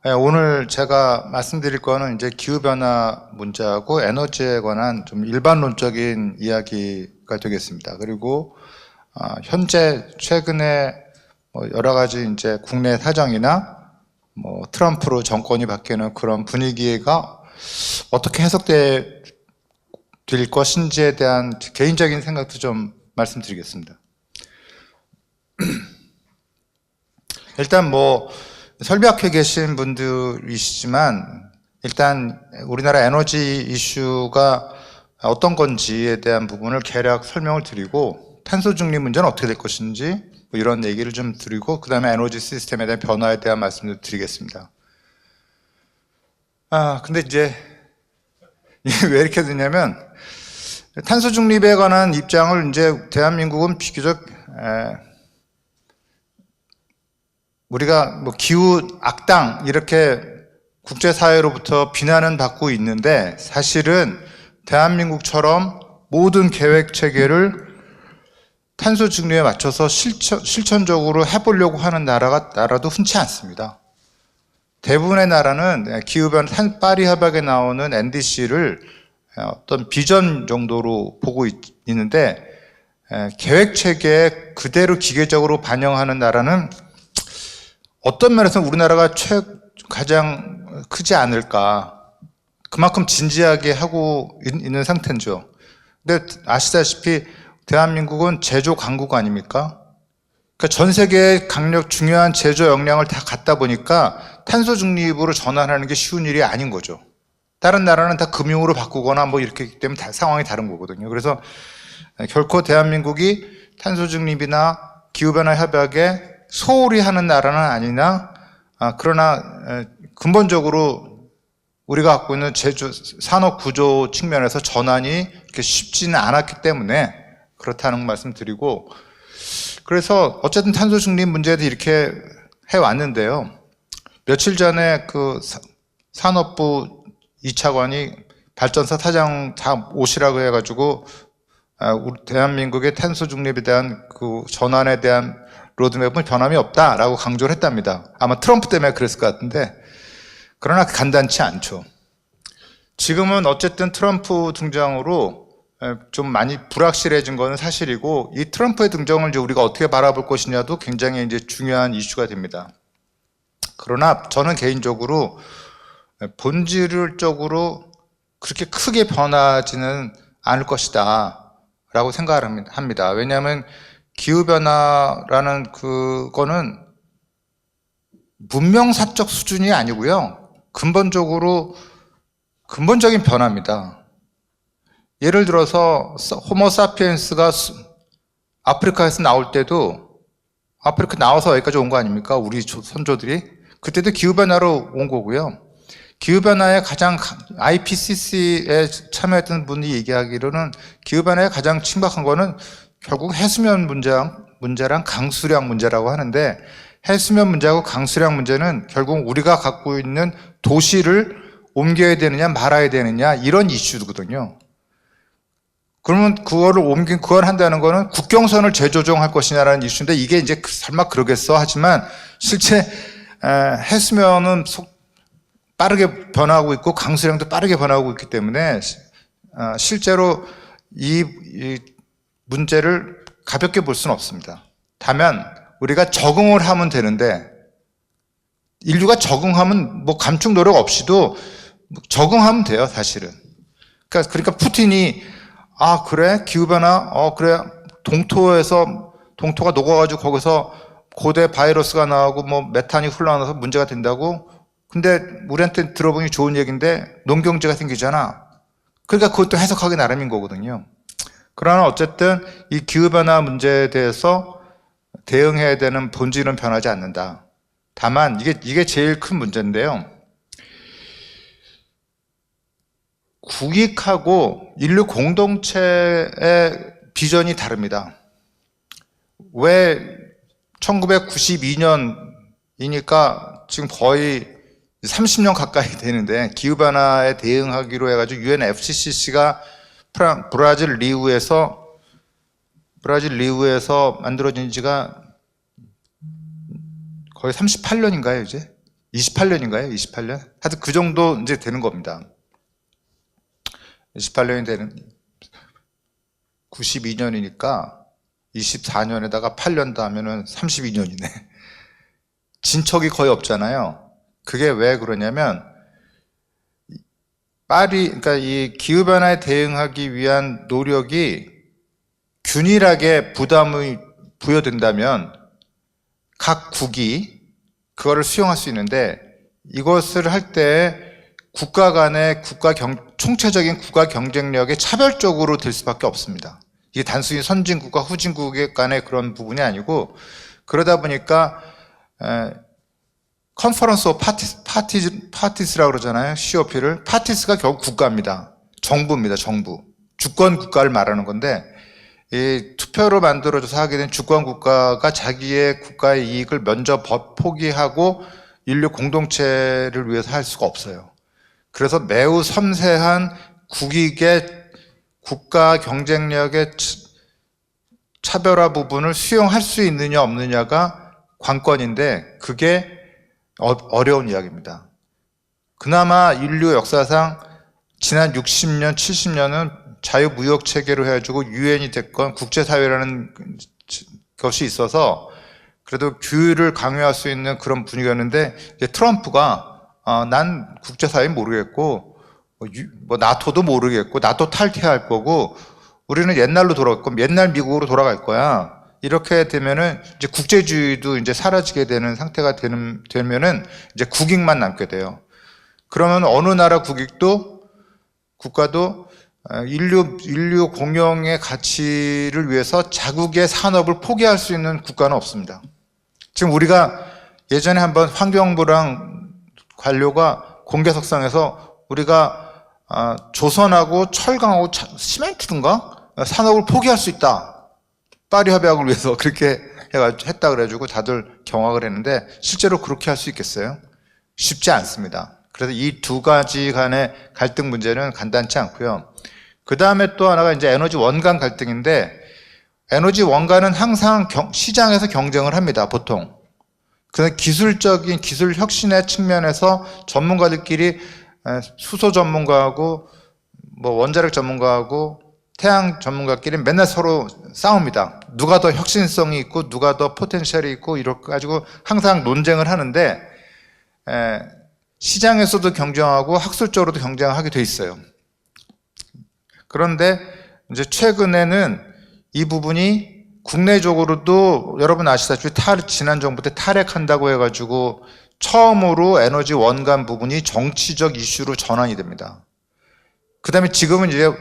오늘 제가 말씀드릴 거는 이제 기후변화 문제하고 에너지에 관한 좀 일반론적인 이야기가 되겠습니다. 그리고 현재 최근에 여러 가지 이제 국내 사정이나 트럼프로 정권이 바뀌는 그런 분위기가 어떻게 해석될 것인지에 대한 개인적인 생각도 좀 말씀드리겠습니다. 일단 설비학회에 계신 분들이시지만 일단 우리나라 에너지 이슈가 어떤 건지에 대한 부분을 개략 설명을 드리고 탄소 중립 문제는 어떻게 될 것인지 이런 얘기를 좀 드리고 그 다음에 에너지 시스템에 대한 변화에 대한 말씀을 드리겠습니다. 근데 이제 왜 이렇게 되냐면 탄소 중립에 관한 입장을 이제 대한민국은 비교적 우리가 기후 악당 이렇게 국제사회로부터 비난은 받고 있는데 사실은 대한민국처럼 모든 계획 체계를 탄소 중립에 맞춰서 실천적으로 해보려고 하는 나라도 흔치 않습니다. 대부분의 나라는 기후변화 파리 협약에 나오는 NDC를 어떤 비전 정도로 보고 있는데 계획 체계에 그대로 기계적으로 반영하는 나라는 어떤 면에서 우리나라가 가장 크지 않을까. 그만큼 진지하게 하고 있는 상태죠. 근데 아시다시피 대한민국은 제조 강국 아닙니까? 그러니까 전 세계의 중요한 제조 역량을 다 갖다 보니까 탄소 중립으로 전환하는 게 쉬운 일이 아닌 거죠. 다른 나라는 다 금융으로 바꾸거나 이렇게 했기 때문에 상황이 다른 거거든요. 그래서 결코 대한민국이 탄소 중립이나 기후변화 협약에 소홀히 하는 나라는 아니나 그러나 근본적으로 우리가 갖고 있는 산업 구조 측면에서 전환이 그렇게 쉽지는 않았기 때문에 그렇다는 말씀 드리고 그래서 어쨌든 탄소 중립 문제에 대해 이렇게 해왔는데요. 며칠 전에 그 산업부 2차관이 발전소 사장 다 오시라고 해가지고 우리 대한민국의 탄소 중립에 대한 그 전환에 대한 로드맵은 변함이 없다라고 강조를 했답니다. 아마 트럼프 때문에 그랬을 것 같은데 그러나 간단치 않죠. 지금은 어쨌든 트럼프 등장으로 좀 많이 불확실해진 것은 사실이고 이 트럼프의 등장을 이제 우리가 어떻게 바라볼 것이냐도 굉장히 이제 중요한 이슈가 됩니다. 그러나 저는 개인적으로 본질적으로 그렇게 크게 변하지는 않을 것이다 라고 생각을 합니다. 왜냐하면 기후변화라는 그거는 문명사적 수준이 아니고요. 근본적인 변화입니다. 예를 들어서 호모사피엔스가 아프리카에서 나올 때도 아프리카 나와서 여기까지 온 거 아닙니까? 우리 선조들이. 그때도 기후변화로 온 거고요. 기후변화에 가장 IPCC에 참여했던 분이 얘기하기로는 기후변화에 가장 심각한 거는 결국 해수면 문제랑 강수량 문제라고 하는데 해수면 문제하고 강수량 문제는 결국 우리가 갖고 있는 도시를 옮겨야 되느냐 말아야 되느냐 이런 이슈거든요. 그러면 그걸 한다는 거는 국경선을 재조정할 것이냐라는 이슈인데 이게 이제 설마 그러겠어 하지만 실제 해수면은 빠르게 변화하고 있고 강수량도 빠르게 변화하고 있기 때문에 실제로 이 문제를 가볍게 볼 수는 없습니다. 다만 우리가 적응을 하면 되는데 인류가 적응하면 감축 노력 없이도 적응하면 돼요, 사실은. 그러니까 푸틴이 그래 기후변화 그래 동토가 녹아가지고 거기서 고대 바이러스가 나오고 메탄이 흘러나와서 문제가 된다고. 근데 우리한테 들어보니 좋은 얘기인데 농경지가 생기잖아. 그러니까 그것도 해석하기 나름인 거거든요. 그러나 어쨌든 이 기후변화 문제에 대해서 대응해야 되는 본질은 변하지 않는다. 다만 이게 제일 큰 문제인데요. 국익하고 인류 공동체의 비전이 다릅니다. 왜 1992년이니까 지금 거의 30년 가까이 되는데 기후변화에 대응하기로 해가지고 UNFCCC가 브라질 리우에서 만들어진 지가 거의 38년인가요, 이제? 28년인가요? 28년? 하여튼 그 정도 이제 되는 겁니다. 28년이 되는 92년이니까 24년에다가 8년 더 하면은 32년이네. 진척이 거의 없잖아요. 그게 왜 그러냐면 그러니까 이 기후변화에 대응하기 위한 노력이 균일하게 부담이 부여된다면 각 국이 그거를 수용할 수 있는데, 이것을 할 때 국가 간의 총체적인 국가 경쟁력에 차별적으로 될 수밖에 없습니다. 이게 단순히 선진국과 후진국 간의 그런 부분이 아니고, 그러다 보니까 컨퍼런스 오브 파티스라고 그러잖아요. COP를. 파티스가 결국 국가입니다. 정부입니다. 정부. 주권 국가를 말하는 건데, 이 투표로 만들어져서 하게 된 주권 국가가 자기의 국가의 이익을 먼저 포기하고 인류 공동체를 위해서 할 수가 없어요. 그래서 매우 섬세한 국익의 국가 경쟁력의 차별화 부분을 수용할 수 있느냐 없느냐가 관건인데, 그게 어려운 이야기입니다. 그나마 인류 역사상 지난 60년, 70년은 자유무역 체계로 해가지고 유엔이 됐건 국제사회라는 것이 있어서 그래도 규율을 강요할 수 있는 그런 분위기였는데, 이제 트럼프가 난 국제사회 모르겠고 뭐 나토도 모르겠고 나토 탈퇴할 거고 우리는 옛날로 돌아갈 거고 옛날 미국으로 돌아갈 거야. 이렇게 되면은 이제 국제주의도 이제 사라지게 되는 상태가 되면은 이제 국익만 남게 돼요. 그러면 어느 나라 국가도 인류 공용의 가치를 위해서 자국의 산업을 포기할 수 있는 국가는 없습니다. 지금 우리가 예전에 한번 환경부랑 관료가 공개석상에서 우리가 조선하고 철강하고 시멘트든가 산업을 포기할 수 있다. 파리 협약을 위해서 그렇게 했다 그래가지고 다들 경악을 했는데, 실제로 그렇게 할 수 있겠어요? 쉽지 않습니다. 그래서 이 두 가지 간의 갈등 문제는 간단치 않고요. 그 다음에 또 하나가 이제 에너지 원간 갈등인데, 에너지 원간은 항상 시장에서 경쟁을 합니다, 보통. 그 기술적인 기술 혁신의 측면에서 전문가들끼리 수소 전문가하고 뭐 원자력 전문가하고 태양 전문가끼리 맨날 서로 싸웁니다. 누가 더 혁신성이 있고 누가 더 포텐셜이 있고 이렇게 가지고 항상 논쟁을 하는데, 시장에서도 경쟁하고 학술적으로도 경쟁하게 돼 있어요. 그런데 이제 최근에는 이 부분이 국내적으로도 여러분 아시다시피 지난 정부 때 탈핵한다고 해가지고 처음으로 에너지 원간 부분이 정치적 이슈로 전환이 됩니다. 그 다음에 지금은 이제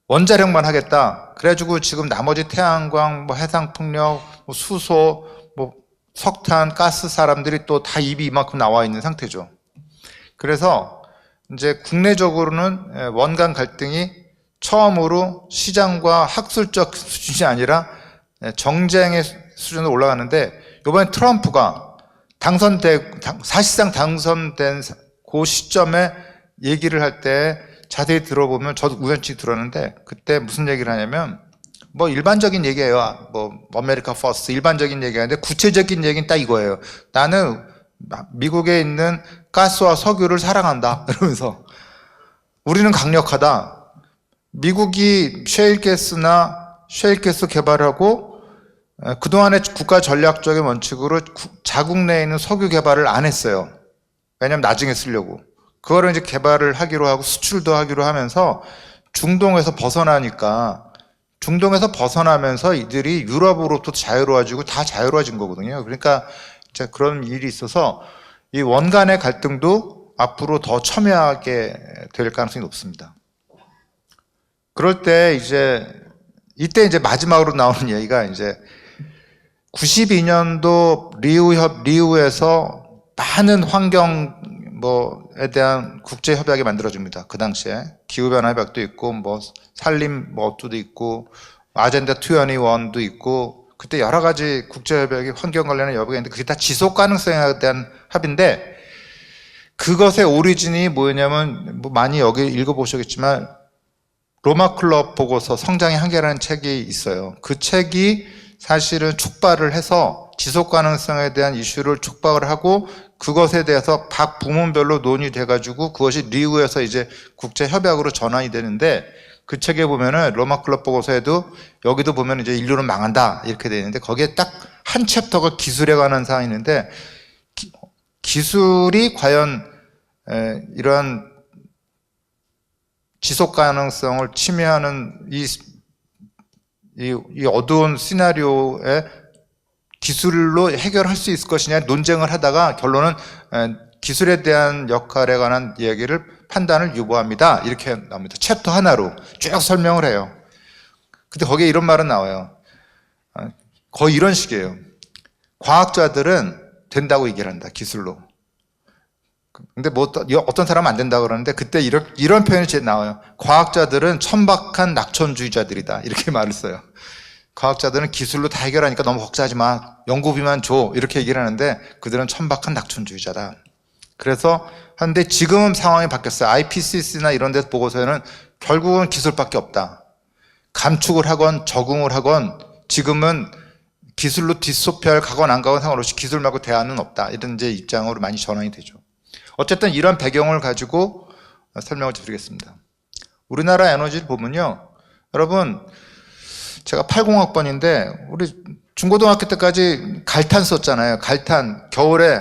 원자력만 하겠다. 그래가지고 지금 나머지 태양광, 뭐 해상풍력, 뭐 수소, 뭐 석탄, 가스 사람들이 또 다 입이 이만큼 나와 있는 상태죠. 그래서 이제 국내적으로는 원간 갈등이 처음으로 시장과 학술적 수준이 아니라 정쟁의 수준으로 올라가는데, 이번에 트럼프가 사실상 당선된 그 시점에 얘기를 할 때 자세히 들어보면, 저도 우연치 들었는데 그때 무슨 얘기를 하냐면, 뭐 일반적인 얘기예요. 뭐 아메리카 퍼스트 일반적인 얘기하는데 구체적인 얘기는 딱 이거예요. 나는 미국에 있는 가스와 석유를 사랑한다 이러면서, 우리는 강력하다. 미국이 셰일가스 개발하고 그동안의 국가 전략적인 원칙으로 자국 내에 있는 석유 개발을 안 했어요. 왜냐면 나중에 쓰려고. 그거를 이제 개발을 하기로 하고 수출도 하기로 하면서 중동에서 벗어나면서 이들이 유럽으로부터 자유로워지고 다 자유로워진 거거든요. 그러니까 이제 그런 일이 있어서 이 원간의 갈등도 앞으로 더 첨예하게 될 가능성이 높습니다. 그럴 때 이때 이제 마지막으로 나오는 얘기가 이제 92년도 리우에서 많은 환경 뭐에 대한 국제 협약이 만들어집니다. 그 당시에 기후변화 협약도 있고 뭐 산림 어투도 있고 아젠다 21도 있고, 그때 여러 가지 국제 협약이 환경 관련한 협약이 있는데 그게 다 지속 가능성에 대한 합의인데, 그것의 오리진이 뭐냐면 뭐 많이 여기 읽어보셨겠지만 로마 클럽 보고서 성장의 한계라는 책이 있어요. 그 책이 사실은 촉발을 해서 지속 가능성에 대한 이슈를 촉발을 하고 그것에 대해서 각 부문별로 논의돼가지고 그것이 리우에서 이제 국제협약으로 전환이 되는데, 그 책에 보면은 로마 클럽 보고서에도 여기도 보면 이제 인류는 망한다 이렇게 되어 있는데, 거기에 딱 한 챕터가 기술에 관한 사항이 있는데, 기술이 과연 이러한 지속 가능성을 침해하는 이 어두운 시나리오에 기술로 해결할 수 있을 것이냐 논쟁을 하다가 결론은 기술에 대한 역할에 관한 이야기를 판단을 유보합니다. 이렇게 나옵니다. 챕터 하나로 쭉 설명을 해요. 근데 거기에 이런 말은 나와요. 거의 이런 식이에요. 과학자들은 된다고 얘기를 한다, 기술로. 근데 뭐 어떤 사람은 안 된다고 그러는데, 그때 이런 표현이 나와요. 과학자들은 천박한 낙천주의자들이다. 이렇게 말을 써요. 과학자들은 기술로 다 해결하니까 너무 걱정하지 마. 연구비만 줘. 이렇게 얘기를 하는데, 그들은 천박한 낙천주의자다. 그래서 하는데 지금은 상황이 바뀌었어요. IPCC나 이런 데 보고서에는 결국은 기술밖에 없다. 감축을 하건 적응을 하건 지금은 기술로 디스토피아를 가건 안 가건 상관없이 기술 말고 대안은 없다. 이런 이제 입장으로 많이 전환이 되죠. 어쨌든 이런 배경을 가지고 설명을 드리겠습니다. 우리나라 에너지를 보면요, 여러분, 제가 80학번인데 우리 중고등학교 때까지 갈탄 썼잖아요. 갈탄, 겨울에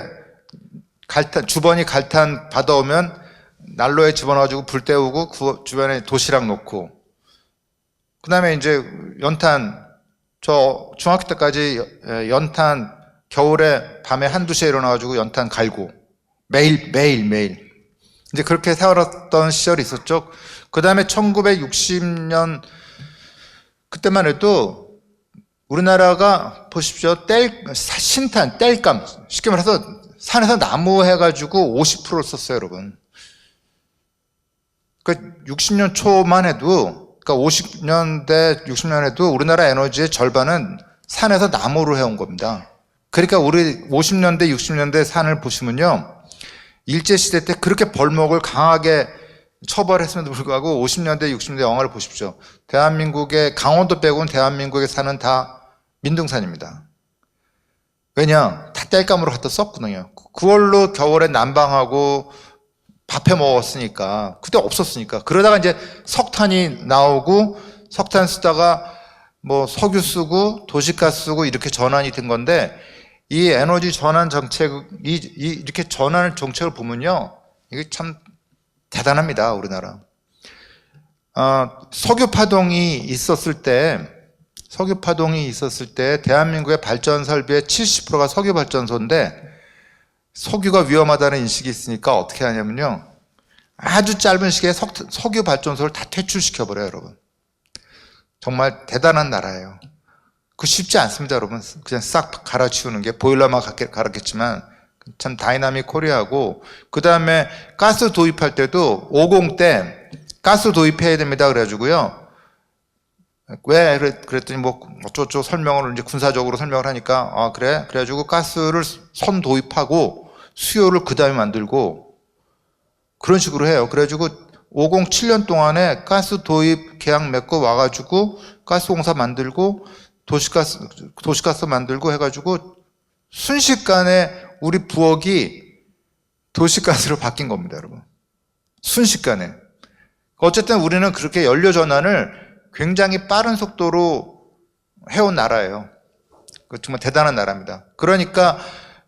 갈탄, 주번이 갈탄 받아오면 난로에 집어넣어가지고 불 때우고 그 주변에 도시락 놓고, 그 다음에 이제 연탄, 저 중학교 때까지 연탄, 겨울에 밤에 한두 시에 일어나가지고 연탄 갈고 매일 이제 그렇게 살았던 시절이 있었죠. 그 다음에 1960년 그때만 해도 우리나라가 보십시오. 신탄, 땔감, 쉽게 말해서 산에서 나무 해가지고 50%를 썼어요, 여러분. 그 60년 초만 해도, 그러니까 50년대, 60년에도 우리나라 에너지의 절반은 산에서 나무로 해온 겁니다. 그러니까 우리 50년대, 60년대 산을 보시면요, 일제시대 때 그렇게 벌목을 강하게 처벌했음에도 불구하고 50년대, 60년대 영화를 보십시오. 대한민국의 강원도 빼고는 대한민국의 산은 다 민둥산입니다. 왜냐? 다 땔감으로 갖다 썼거든요. 그걸로 겨울에 난방하고 밥해 먹었으니까, 그때 없었으니까. 그러다가 이제 석탄이 나오고, 석탄 쓰다가 뭐 석유 쓰고 도시가스 쓰고 이렇게 전환이 된 건데, 이 에너지 전환 이렇게 전환 정책을 보면요, 이게 참 대단합니다, 우리나라. 석유 파동이 있었을 때 대한민국의 발전 설비의 70%가 석유 발전소인데, 석유가 위험하다는 인식이 있으니까 어떻게 하냐면요, 아주 짧은 시기에 석유 발전소를 다 퇴출시켜버려요, 여러분. 정말 대단한 나라예요. 그거 쉽지 않습니다, 여러분. 그냥 싹 갈아치우는 게. 보일러만 갈았겠지만 참 다이나믹 코리아고, 그 다음에 가스 도입할 때도 50 때 가스 도입해야 됩니다 그래가지고요, 왜 그랬더니 뭐 어쩌고 설명을 이제 군사적으로 설명을 하니까, 그래? 그래가지고 가스를 선 도입하고 수요를 그 다음에 만들고 그런 식으로 해요. 그래가지고 507년 동안에 가스 도입 계약 맺고 와가지고 가스공사 만들고 도시가스 만들고 해가지고 순식간에 우리 부엌이 도시가스로 바뀐 겁니다, 여러분. 순식간에. 어쨌든 우리는 그렇게 연료 전환을 굉장히 빠른 속도로 해온 나라예요. 정말 대단한 나라입니다. 그러니까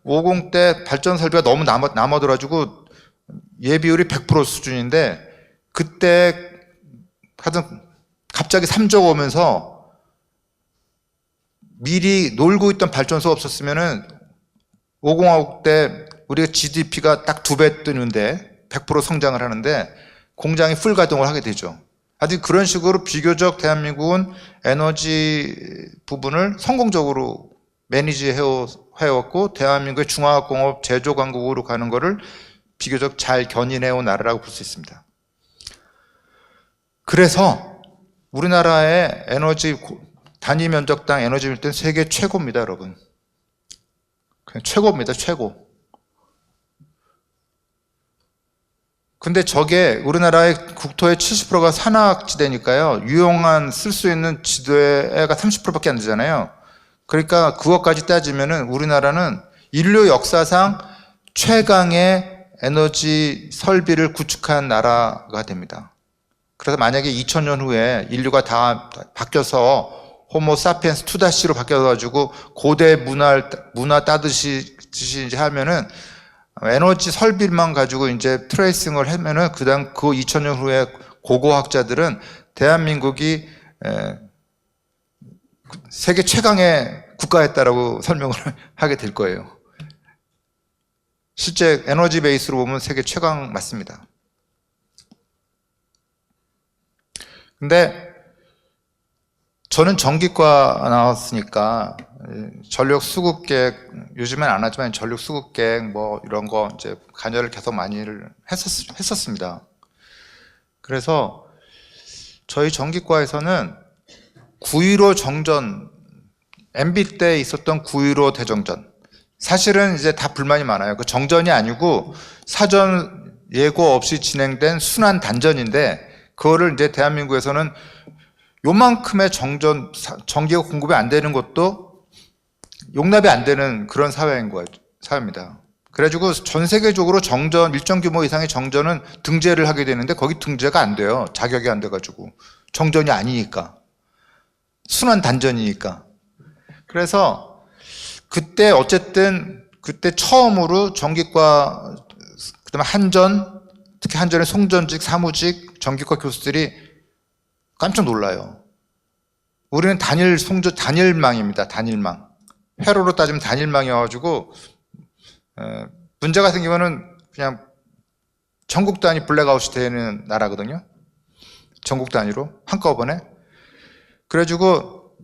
50 때 발전 설비가 너무 남아들어가지고 예비율이 100% 수준인데, 그때 하여튼 갑자기 3조가 오면서 미리 놀고 있던 발전소가 없었으면은 50하고 때 우리가 GDP가 딱 2배 뜨는데 100% 성장을 하는데 공장이 풀 가동을 하게 되죠. 하여튼 그런 식으로 비교적 대한민국은 에너지 부분을 성공적으로 매니지 해왔고, 대한민국의 중화학공업 제조 강국으로 가는 것을 비교적 잘 견인해온 나라라고 볼 수 있습니다. 그래서 우리나라의 에너지 단위 면적당 에너지 밀도는 세계 최고입니다, 여러분. 그냥 최고입니다, 최고. 근데 저게 우리나라의 국토의 70%가 산악지대니까요, 유용한 쓸 수 있는 지대가 30%밖에 안 되잖아요. 그러니까 그것까지 따지면은 우리나라는 인류 역사상 최강의 에너지 설비를 구축한 나라가 됩니다. 그래서 만약에 2000년 후에 인류가 다 바뀌어서 호모 사피엔스 2-로 바뀌어가지고 고대 문화 따듯이 이제 하면은 에너지 설비만 가지고 이제 트레이싱을 하면은 그 2000년 후에 고고학자들은 대한민국이 세계 최강의 국가였다라고 설명을 하게 될 거예요. 실제 에너지 베이스로 보면 세계 최강 맞습니다. 근데 저는 전기과 나왔으니까 전력 수급 계획, 요즘엔 안 하지만 전력 수급 계획 뭐 이런 거 이제 관여를 계속 많이 했었습니다. 그래서 저희 전기과에서는 9.15 정전, MB 때 있었던 9.15 대정전, 사실은 이제 다 불만이 많아요. 그 정전이 아니고 사전 예고 없이 진행된 순환 단전인데, 그거를 이제 대한민국에서는 요만큼의 전기가 공급이 안 되는 것도 용납이 안 되는 그런 사회입니다. 그래가지고 전 세계적으로 정전, 일정 규모 이상의 정전은 등재를 하게 되는데 거기 등재가 안 돼요. 자격이 안 돼가지고. 정전이 아니니까. 순환 단전이니까. 그래서 그때 어쨌든 그때 처음으로 전기과, 그다음에 한전, 특히 한전의 송전직, 사무직, 전기과 교수들이 깜짝 놀라요. 우리는 단일망입니다. 단일망. 회로로 따지면 단일망이어가지고 문제가 생기면은 그냥 전국 단위 블랙아웃이 되는 나라거든요. 전국 단위로 한꺼번에. 그래가지고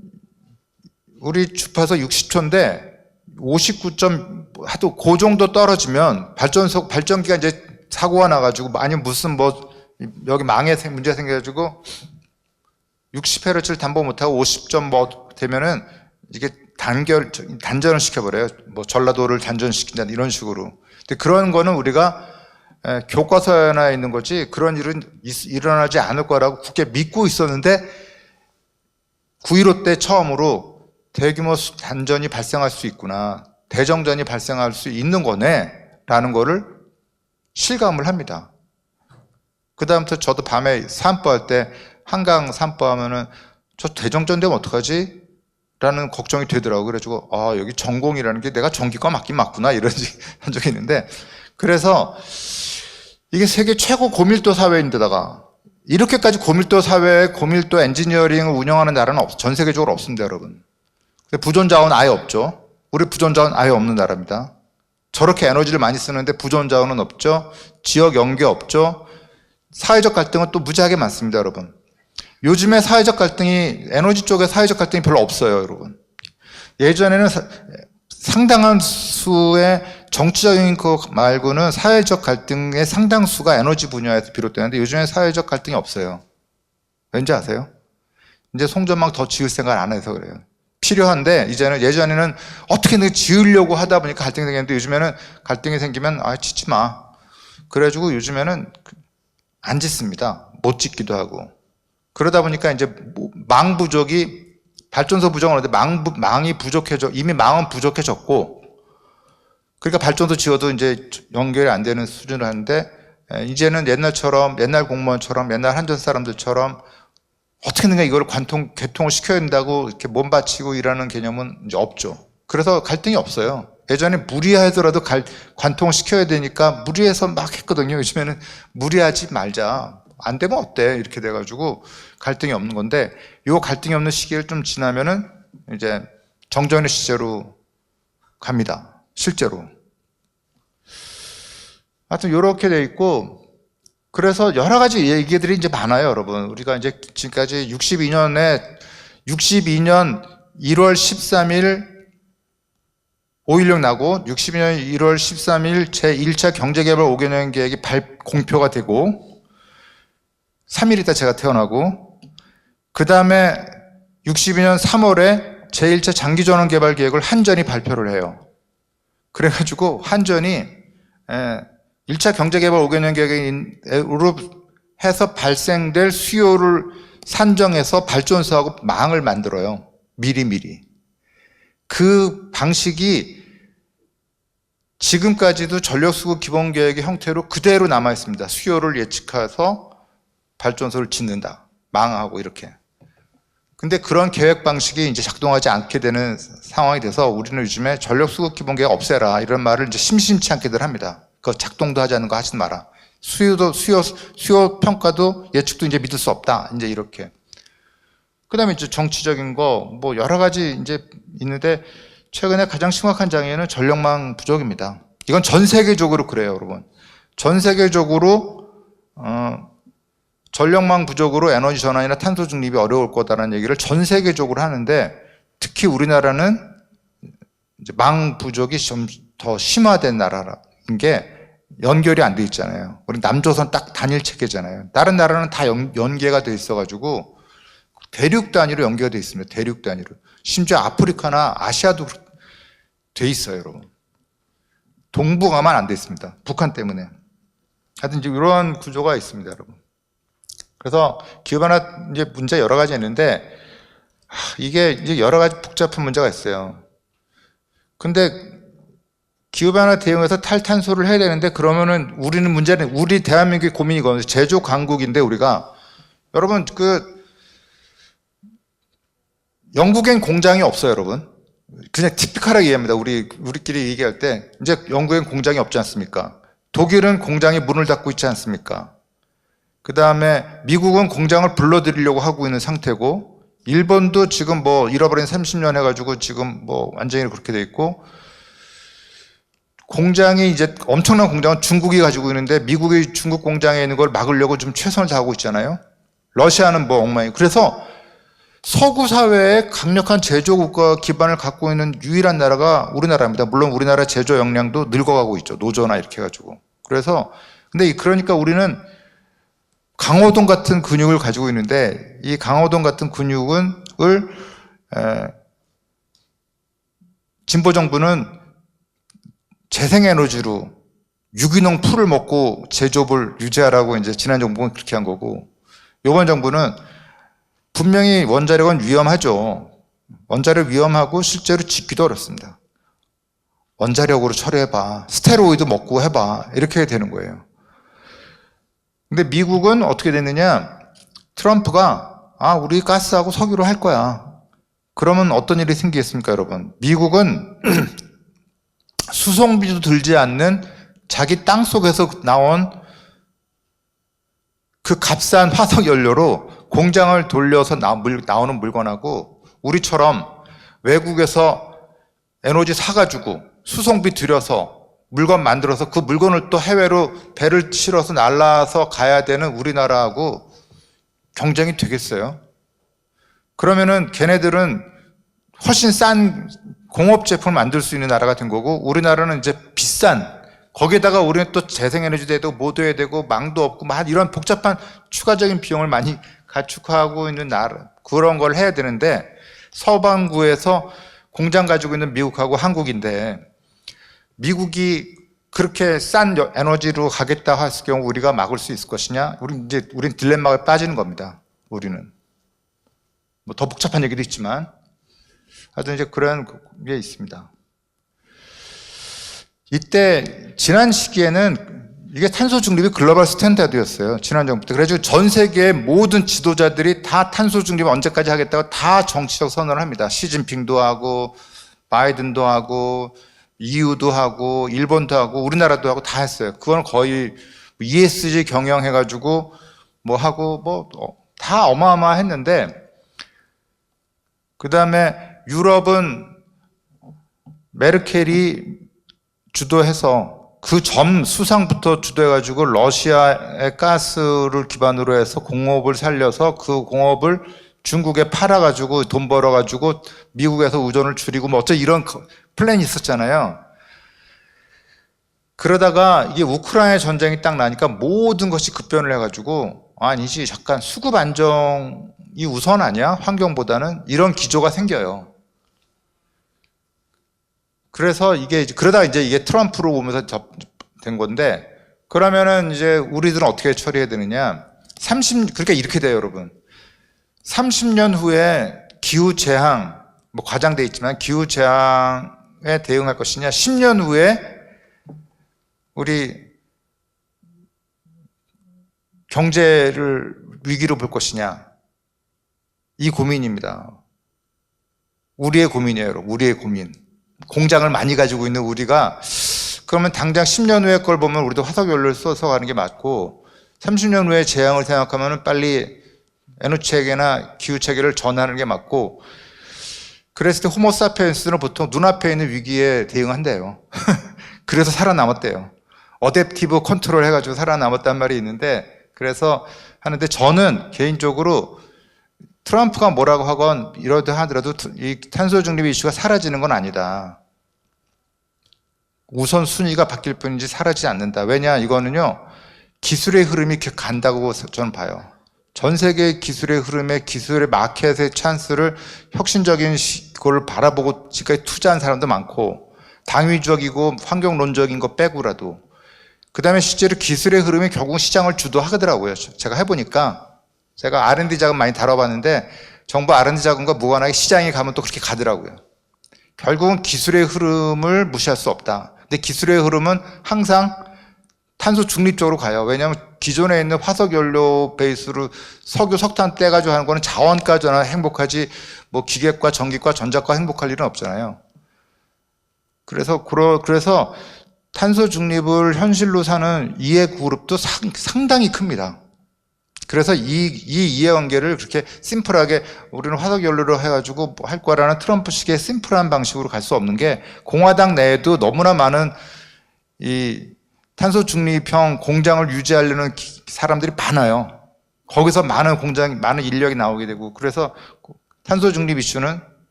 우리 주파수 60초인데 59점 하도 그 정도 떨어지면 발전기가 이제 사고가 나가지고, 아니면 무슨 뭐 여기 망에 문제 생겨가지고 60Hz를 담보 못하고 50점 뭐 되면은 이게 단전을 시켜버려요. 뭐 전라도를 단전시킨다 이런 식으로. 근데 그런 거는 우리가 교과서에 하나 있는 거지 그런 일은 일어나지 않을 거라고 굳게 믿고 있었는데 9.15 때 처음으로 대규모 단전이 발생할 수 있구나, 대정전이 발생할 수 있는 거네 라는 거를 실감을 합니다. 그 다음부터 저도 밤에 산보할 때 한강 산보하면은 저 대정전 되면 어떡하지? 라는 걱정이 되더라고요. 그래가지고 여기 전공이라는 게 내가 전기과 맞긴 맞구나 이런 한 적이 있는데, 그래서 이게 세계 최고 고밀도 사회인데다가 이렇게까지 고밀도 사회에 고밀도 엔지니어링을 운영하는 나라는 전 세계적으로 없습니다, 여러분. 부존자원 아예 없죠. 우리 부존자원 아예 없는 나라입니다. 저렇게 에너지를 많이 쓰는데 부존자원은 없죠. 지역 연계 없죠. 사회적 갈등은 또 무지하게 많습니다, 여러분. 요즘에 사회적 갈등이, 에너지 쪽에 사회적 갈등이 별로 없어요, 여러분. 예전에는 상당한 수의 정치적인 거 말고는 사회적 갈등의 상당수가 에너지 분야에서 비롯되는데 요즘에 사회적 갈등이 없어요. 왠지 아세요? 이제 송전망 더 지을 생각 안 해서 그래요. 필요한데 이제는, 예전에는 어떻게든 지으려고 하다 보니까 갈등이 생겼는데 요즘에는 갈등이 생기면 짓지 마. 그래가지고 요즘에는 안 짓습니다. 못 짓기도 하고. 그러다 보니까 이제 망 부족이, 발전소 부족은 어는데 망이 부족해져, 이미 망은 부족해졌고, 그러니까 발전소 지어도 이제 연결이 안 되는 수준을 하는데, 이제는 옛날 공무원처럼, 옛날 한전 사람들처럼 어떻게든가 이걸 개통을 시켜야 된다고 이렇게 몸 바치고 일하는 개념은 이제 없죠. 그래서 갈등이 없어요. 예전에 무리하더라도 관통을 시켜야 되니까 무리해서 막 했거든요. 요즘에는 무리하지 말자. 안 되면 어때? 이렇게 돼가지고 갈등이 없는 건데, 이 갈등이 없는 시기를 좀 지나면은 이제 정전의 시대로 갑니다. 실제로. 하여튼 이렇게 돼 있고, 그래서 여러 가지 얘기들이 이제 많아요, 여러분. 우리가 이제 지금까지 62년 1월 13일 5.16 나고 62년 1월 13일 제1차 경제개발 5개년 계획이 공표가 되고 3일 있다 제가 태어나고, 그 다음에 62년 3월에 제1차 장기전원 개발 계획을 한전이 발표를 해요. 그래가지고 한전이 1차 경제개발 5개년 계획으로 해서 발생될 수요를 산정해서 발전소하고 망을 만들어요. 미리미리. 그 방식이 지금까지도 전력수급 기본계획의 형태로 그대로 남아 있습니다. 수요를 예측해서 발전소를 짓는다. 망하고 이렇게. 근데 그런 계획 방식이 이제 작동하지 않게 되는 상황이 돼서 우리는 요즘에 전력수급 기본계획 없애라 이런 말을 이제 심심치 않게들 합니다. 그거 작동도 하지 않는 거 하지 마라. 수요 평가도 예측도 이제 믿을 수 없다. 이제 이렇게. 그 다음에 이제 정치적인 거, 뭐 여러 가지 이제 있는데 최근에 가장 심각한 장애는 전력망 부족입니다. 이건 전 세계적으로 그래요, 여러분. 전 세계적으로, 전력망 부족으로 에너지 전환이나 탄소 중립이 어려울 거다라는 얘기를 전 세계적으로 하는데 특히 우리나라는 이제 망 부족이 좀 더 심화된 나라인 게 연결이 안 돼 있잖아요. 우리 남조선 딱 단일 체계잖아요. 다른 나라는 다 연계가 돼 있어가지고 대륙 단위로 연계가 돼 있습니다. 대륙 단위로. 심지어 아프리카나 아시아도 돼 있어요, 여러분. 동북아만 안 돼 있습니다. 북한 때문에. 하여튼 이제 이런 구조가 있습니다, 여러분. 그래서 기후변화 이제 문제 여러 가지 있는데 이게 이제 여러 가지 복잡한 문제가 있어요. 근데 기후변화 대응해서 탈탄소를 해야 되는데 그러면은 우리는 문제는 우리 대한민국의 고민이 이거는 제조 강국인데 우리가 여러분 영국엔 공장이 없어요, 여러분. 그냥 티피컬하게 얘기합니다. 우리끼리 얘기할 때 이제 영국엔 공장이 없지 않습니까? 독일은 공장이 문을 닫고 있지 않습니까? 그 다음에 미국은 공장을 불러들이려고 하고 있는 상태고 일본도 지금 뭐 잃어버린 30년 해가지고 지금 뭐 완전히 그렇게 돼 있고 공장이 이제 엄청난 공장은 중국이 가지고 있는데 미국이 중국 공장에 있는 걸 막으려고 좀 최선을 다하고 있잖아요. 러시아는 뭐 엉망이. 그래서 서구 사회에 강력한 제조 국가 기반을 갖고 있는 유일한 나라가 우리나라입니다. 물론 우리나라 제조 역량도 늙어가고 있죠. 노조나 이렇게 해가지고. 그래서 근데 그러니까 우리는 강호동 같은 근육을 가지고 있는데 이 강호동 같은 근육을 진보 정부는 재생에너지로 유기농 풀을 먹고 제조업을 유지하라고 이제 지난 정부는 그렇게 한 거고 이번 정부는 분명히 원자력은 위험하죠. 원자력 위험하고 실제로 짓기도 어렵습니다. 원자력으로 처리해봐. 스테로이드 먹고 해봐. 이렇게 되는 거예요. 근데 미국은 어떻게 됐느냐? 트럼프가 우리 가스하고 석유로 할 거야. 그러면 어떤 일이 생기겠습니까, 여러분? 미국은 수송비도 들지 않는 자기 땅 속에서 나온 그 값싼 화석 연료로 공장을 돌려서 나오는 물건하고 우리처럼 외국에서 에너지 사가지고 수송비 들여서 물건 만들어서 그 물건을 또 해외로 배를 실어서 날라서 가야 되는 우리나라하고 경쟁이 되겠어요? 그러면은 걔네들은 훨씬 싼 공업 제품을 만들 수 있는 나라가 된 거고 우리나라는 이제 비싼 거기에다가 우리는 또 재생에너지도 해야 되고 뭐도 해야 되고 망도 없고 막 이런 복잡한 추가적인 비용을 많이 가축하고 있는 나라 그런 걸 해야 되는데 서방구에서 공장 가지고 있는 미국하고 한국인데 미국이 그렇게 싼 에너지로 가겠다 했을 경우 우리가 막을 수 있을 것이냐? 우린 딜레마에 빠지는 겁니다. 우리는 뭐 더 복잡한 얘기도 있지만 하여튼 이제 그런 게 있습니다. 이때 지난 시기에는 이게 탄소 중립이 글로벌 스탠다드였어요. 지난 정부 때. 그래가지고 전 세계의 모든 지도자들이 다 탄소 중립 언제까지 하겠다고 다 정치적 선언을 합니다. 시진핑도 하고 바이든도 하고 EU도 하고 일본도 하고 우리나라도 하고 다 했어요. 그건 거의 ESG 경영해가지고 뭐 하고 뭐 다 어마어마했는데 그 다음에 유럽은 메르켈이 주도해서 그 점 수상부터 주도해가지고 러시아의 가스를 기반으로 해서 공업을 살려서 그 공업을 중국에 팔아가지고 돈 벌어가지고 미국에서 의존을 줄이고 뭐 어쩌 이런 플랜이 있었잖아요. 그러다가 이게 우크라이나 전쟁이 딱 나니까 모든 것이 급변을 해가지고 아니지 잠깐 수급 안정이 우선 아니야? 환경보다는 이런 기조가 생겨요. 그래서 그러다 이게 트럼프로 오면서 된 건데, 그러면은 이제 우리들은 어떻게 처리해야 되느냐. 그러니까 이렇게 돼요, 여러분. 30년 후에 기후재앙, 뭐 과장돼 있지만 기후재앙에 대응할 것이냐, 10년 후에 우리 경제를 위기로 볼 것이냐? 이 고민입니다. 우리의 고민이에요, 여러분. 우리의 고민. 공장을 많이 가지고 있는 우리가 그러면 당장 10년 후의 걸 보면 우리도 화석연료를 써서 가는 게 맞고 30년 후의 재앙을 생각하면 빨리 에너지 체계나 기후 체계를 전환하는 게 맞고 그랬을 때 호모사피엔스는 보통 눈앞에 있는 위기에 대응한대요. 그래서 살아남았대요. 어댑티브 컨트롤 해가지고 살아남았단 말이 있는데 그래서 하는데 저는 개인적으로 트럼프가 뭐라고 하건 이러다 하더라도 이 탄소 중립 이슈가 사라지는 건 아니다. 우선 순위가 바뀔 뿐이지 사라지지 않는다. 왜냐 이거는요 기술의 흐름이 간다고 저는 봐요. 전 세계 기술의 흐름에 기술의 마켓의 찬스를 혁신적인 그걸 바라보고 지금까지 투자한 사람도 많고 당위적이고 환경론적인 거 빼고라도 그 다음에 실제로 기술의 흐름이 결국 시장을 주도하더라고요. 제가 해보니까 제가 R&D 자금 많이 다뤄봤는데 정부 R&D 자금과 무관하게 시장에 가면 또 그렇게 가더라고요. 결국은 기술의 흐름을 무시할 수 없다. 근데 기술의 흐름은 항상 탄소 중립적으로 가요. 왜냐하면 기존에 있는 화석연료 베이스로 석유, 석탄 떼가지고 하는 거는 자원가잖아 행복하지 뭐 기계과 전기과 전자과 행복할 일은 없잖아요. 그래서 탄소 중립을 현실로 사는 이해 그룹도 상당히 큽니다. 그래서 이 이해관계를 그렇게 심플하게 우리는 화석연료로 해가지고 할 거라는 트럼프식의 심플한 방식으로 갈 수 없는 게 공화당 내에도 너무나 많은 이 탄소 중립형 공장을 유지하려는 사람들이 많아요. 거기서 많은 인력이 나오게 되고 그래서 탄소 중립 이슈는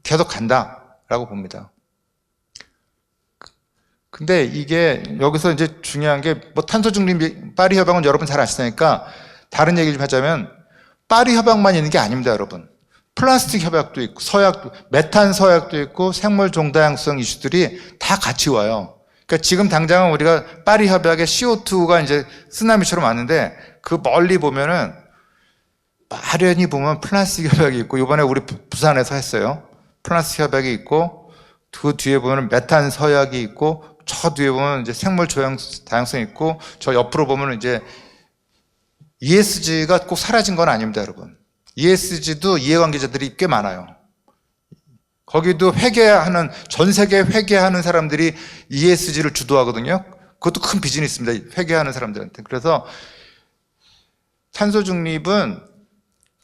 계속 간다라고 봅니다. 근데 이게 여기서 이제 중요한 게 뭐 탄소 중립 파리 협약은 여러분 잘 아시니까 다른 얘기 좀 하자면 파리 협약만 있는 게 아닙니다, 여러분. 플라스틱 협약도 있고 메탄 서약도 있고 생물 종다양성 이슈들이 다 같이 와요. 그러니까 지금 당장은 우리가 파리 협약에 CO2가 이제 쓰나미처럼 왔는데 그 멀리 보면은 아련히 보면 플라스틱 협약이 있고 이번에 우리 부산에서 했어요. 플라스틱 협약이 있고 그 뒤에 보면 메탄 서약이 있고 저 뒤에 보면 이제 생물 다양성이 있고 저 옆으로 보면 이제 ESG가 꼭 사라진 건 아닙니다, 여러분. ESG도 이해관계자들이 꽤 많아요. 거기도 전 세계 회계하는 사람들이 ESG를 주도하거든요. 그것도 큰 비즈니스입니다, 회계하는 사람들한테. 그래서 탄소 중립은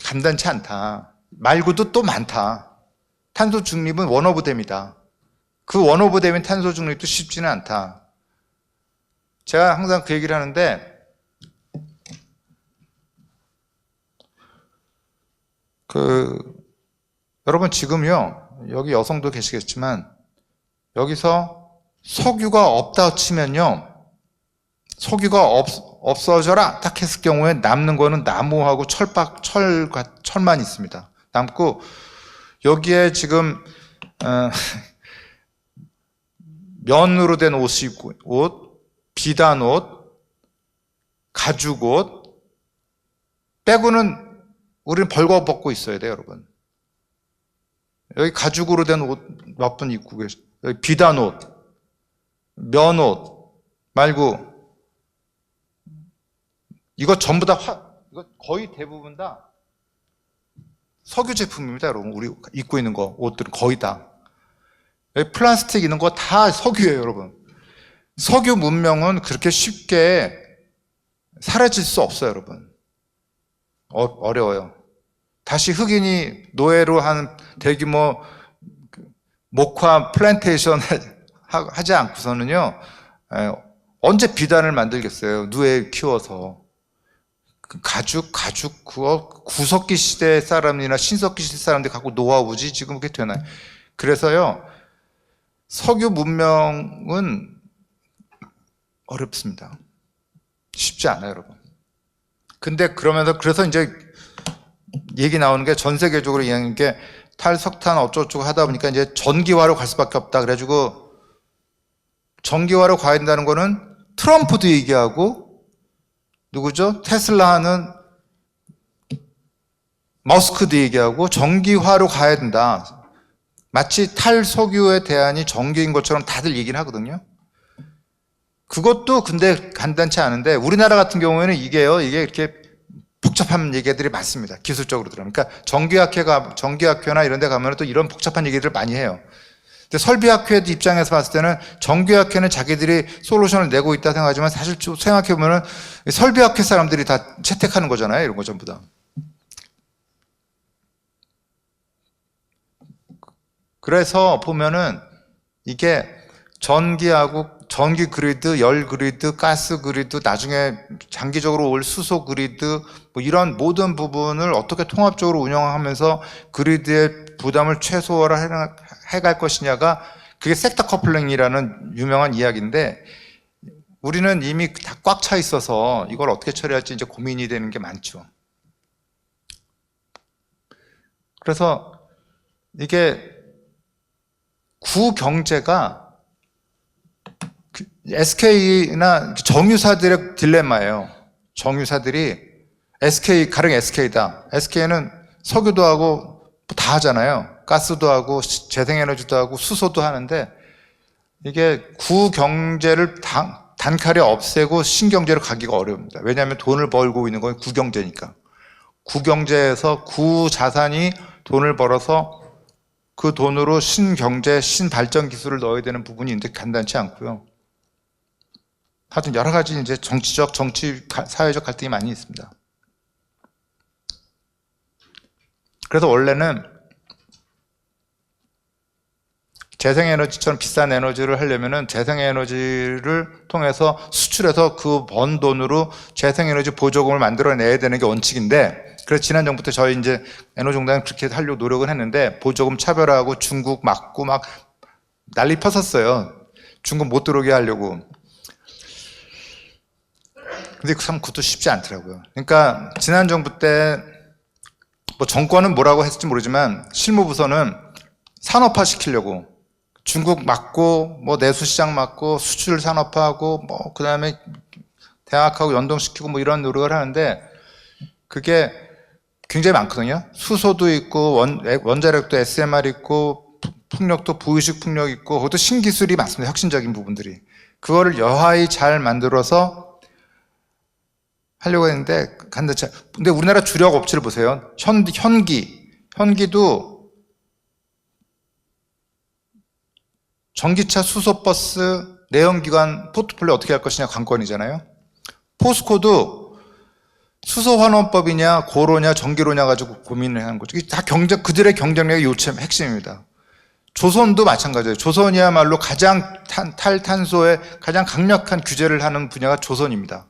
간단치 않다. 말고도 또 많다. 탄소 중립은 원 오브 댐이다. 그 원 오브 댐인 탄소 중립도 쉽지는 않다. 제가 항상 그 얘기를 하는데 여러분 지금요 여기 여성도 계시겠지만 여기서 석유가 없다 치면요 석유가 없어져라 딱 했을 경우에 남는 거는 나무하고 철만 있습니다. 남고 여기에 지금 면으로 된 옷이 있고 비단 옷, 가죽 옷 빼고는 우리는 벌거벗고 있어야 돼요, 여러분. 여기 가죽으로 된 옷 몇 분 입고 계세요. 여기 비단 옷, 면 옷 말고 이거 전부 다 이거 거의 대부분 다 석유 제품입니다, 여러분. 우리 입고 있는 거 옷들은 거의 다. 여기 플라스틱 있는 거 다 석유예요, 여러분. 석유 문명은 그렇게 쉽게 사라질 수 없어요, 여러분. 어려워요. 다시 흑인이 노예로 한 대규모 목화 플랜테이션 하지 않고서는요, 언제 비단을 만들겠어요? 누에 키워서. 가죽, 그거 구석기 시대 사람이나 신석기 시대 사람들이 갖고 노하우지 지금 그게 되나요? 그래서요, 석유 문명은 어렵습니다. 쉽지 않아요, 여러분. 근데 그래서 이제 얘기 나오는 게 전 세계적으로 얘기하는 게 탈석탄 어쩌고저쩌고 하다 보니까 이제 전기화로 갈 수밖에 없다. 그래가지고 전기화로 가야 된다는 거는 트럼프도 얘기하고 누구죠? 테슬라 하는 머스크도 얘기하고 전기화로 가야 된다. 마치 탈석유의 대안이 전기인 것처럼 다들 얘기를 하거든요. 그것도 근데 간단치 않은데 우리나라 같은 경우에는 이게 이렇게 복잡한 얘기들이 많습니다. 기술적으로 들어가면. 그러니까 정규학교나 이런 데 가면 또 이런 복잡한 얘기들을 많이 해요. 근데 설비학회 입장에서 봤을 때는 정규학회는 자기들이 솔루션을 내고 있다 생각하지만 사실 생각해보면 설비학회 사람들이 다 채택하는 거잖아요. 이런 거 전부 다. 그래서 보면은 이게 전기 그리드, 열 그리드, 가스 그리드, 나중에 장기적으로 올 수소 그리드, 뭐 이런 모든 부분을 어떻게 통합적으로 운영하면서 그리드의 부담을 최소화를 해갈 것이냐가 그게 섹터 커플링이라는 유명한 이야기인데 우리는 이미 다 꽉 차 있어서 이걸 어떻게 처리할지 이제 고민이 되는 게 많죠. 그래서 이게 구경제가 SK나 정유사들의 딜레마예요. 정유사들이 가령 SK다. SK는 석유도 하고 다 하잖아요. 가스도 하고 재생에너지도 하고 수소도 하는데 이게 구경제를 단칼에 없애고 신경제로 가기가 어려웁니다. 왜냐하면 돈을 벌고 있는 건 구경제니까. 구경제에서 구자산이 돈을 벌어서 그 돈으로 신경제, 신발전 기술을 넣어야 되는 부분이 있는데 간단치 않고요. 하여튼 여러 가지 이제 사회적 갈등이 많이 있습니다. 그래서 원래는 재생에너지처럼 비싼 에너지를 하려면은 재생에너지를 통해서 수출해서 그 번 돈으로 재생에너지 보조금을 만들어내야 되는 게 원칙인데, 그래서 지난 정부 때 저희 이제 에너지공단은 그렇게 하려고 노력은 했는데, 보조금 차별화하고 중국 막고 막 난리 폈었어요. 중국 못 들어오게 하려고. 근데 참 그것도 쉽지 않더라고요. 그러니까 지난 정부 때 뭐 정권은 뭐라고 했을지 모르지만 실무부서는 산업화 시키려고 중국 막고 뭐 내수시장 막고 수출 산업화하고 뭐 그다음에 대학하고 연동시키고 뭐 이런 노력을 하는데 그게 굉장히 많거든요. 수소도 있고 원자력도 SMR 있고 풍력도 부의식 풍력 있고 그것도 신기술이 많습니다. 혁신적인 부분들이. 그거를 여하이 잘 만들어서 하려고 했는데 간단치. 근데 우리나라 주력 업체를 보세요. 현기도 전기차, 수소버스, 내연기관 포트폴리오 어떻게 할 것이냐 관건이잖아요. 포스코도 수소환원법이냐 고로냐 전기로냐 가지고 고민을 하는 거죠. 다 그들의 경쟁력의 핵심입니다. 조선도 마찬가지예요. 조선이야말로 가장 탈탄소에 가장 강력한 규제를 하는 분야가 조선입니다.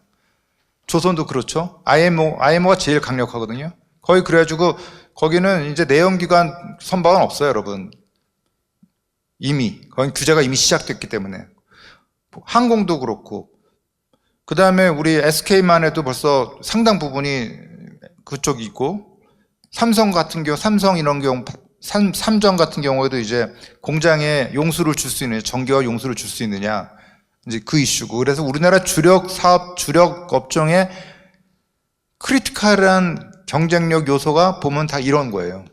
조선도 그렇죠. IMO가 제일 강력하거든요. 거의 그래가지고 거기는 이제 내연기관 선박은 없어요, 여러분. 이미 거기 규제가 이미 시작됐기 때문에. 항공도 그렇고. 그 다음에 우리 SK만 해도 벌써 상당 부분이 그쪽이 있고, 삼성 같은 경우, 삼전 같은 경우에도 이제 공장에 용수를 줄 수 있느냐, 전기와 용수를 줄 수 있느냐, 이제 그 이슈고. 그래서 우리나라 주력 사업, 주력 업종의 크리티컬한 경쟁력 요소가 보면 다 이런 거예요.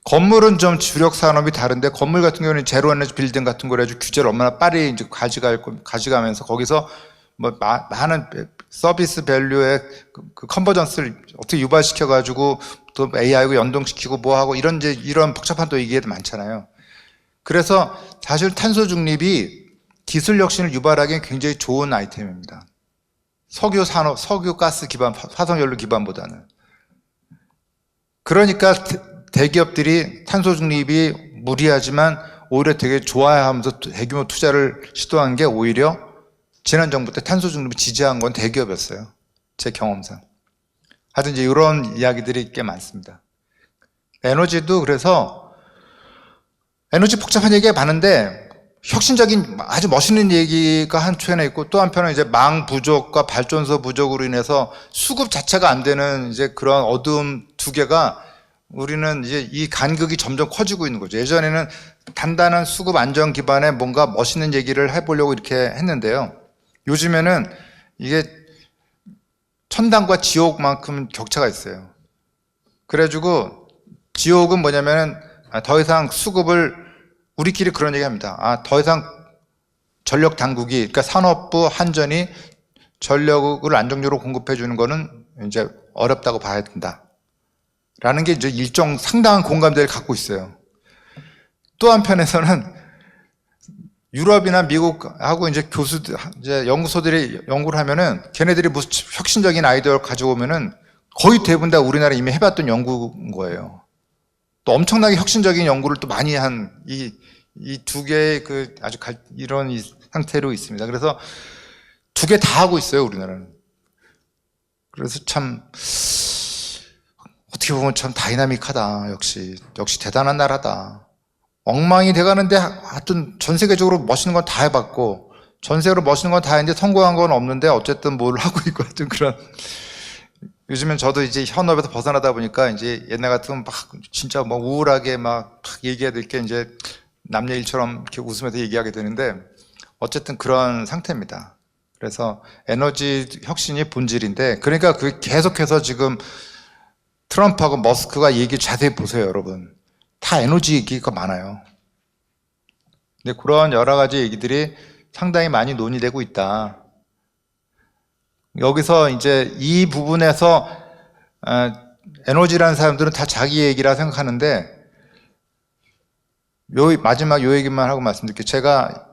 건물은 좀 주력 산업이 다른데, 건물 같은 경우는 제로 에너지 빌딩 같은 거를 아주 규제를 얼마나 빨리 이제 가져가면서 거기서 뭐 많은 서비스 밸류의 그 컨버전스를 어떻게 유발시켜가지고 또 AI하고 연동시키고 뭐하고 이런 복잡한 또 얘기가 많잖아요. 그래서 사실 탄소 중립이 기술 혁신을 유발하기엔 굉장히 좋은 아이템입니다. 석유 산업, 석유 가스 기반, 화석연료 기반보다는. 그러니까 대기업들이 탄소 중립이 무리하지만 오히려 되게 좋아하면서 대규모 투자를 시도한 게 오히려 지난 정부 때 탄소 중립을 지지한 건 대기업이었어요. 제 경험상. 하여튼 이제 이런 이야기들이 꽤 많습니다. 에너지도 그래서 에너지 복잡한 얘기가 많은데 혁신적인 아주 멋있는 얘기가 한편에 있고 또 한편은 이제 망 부족과 발전소 부족으로 인해서 수급 자체가 안 되는 이제 그런 어두움 두 개가 우리는 이제 이 간극이 점점 커지고 있는 거죠. 예전에는 단단한 수급 안정 기반의 뭔가 멋있는 얘기를 해보려고 이렇게 했는데요. 요즘에는 이게 천당과 지옥만큼 격차가 있어요. 그래가지고 지옥은 뭐냐면은 더 이상 수급을 우리끼리 그런 얘기 합니다. 더 이상 전력 당국이, 그러니까 산업부, 한전이 전력을 안정적으로 공급해 주는 거는 이제 어렵다고 봐야 된다. 라는 게 이제 일정 상당한 공감대를 갖고 있어요. 또 한편에서는 유럽이나 미국하고 이제 이제 연구소들이 연구를 하면은 걔네들이 무슨 혁신적인 아이디어를 가져오면은 거의 대부분 다 우리나라 이미 해봤던 연구인 거예요. 또 엄청나게 혁신적인 연구를 또 많이 한 이 두 개의 그 아주 이런 상태로 있습니다. 그래서 두 개 다 하고 있어요, 우리나라는. 그래서 참 어떻게 보면 참 다이나믹하다. 역시 대단한 나라다. 엉망이 돼가는데 하여튼 전 세계적으로 멋있는 건 다 해봤고 전 세계로 멋있는 건 다 했는데 성공한 건 없는데 어쨌든 뭘 하고 있고 하여튼 그런. 요즘엔 저도 이제 현업에서 벗어나다 보니까 이제 옛날 같으면 막 진짜 뭐 우울하게 막 얘기해야 될 게 이제 남 얘기처럼 이렇게 웃으면서 얘기하게 되는데 어쨌든 그런 상태입니다. 그래서 에너지 혁신이 본질인데, 그러니까 그 계속해서 지금 트럼프하고 머스크가 얘기 자세히 보세요, 여러분. 다 에너지 얘기가 많아요. 근데 그런 여러 가지 얘기들이 상당히 많이 논의되고 있다. 여기서 이제 이 부분에서 에너지라는 사람들은 다 자기 얘기라 생각하는데, 마지막 요 얘기만 하고 말씀드릴게요. 제가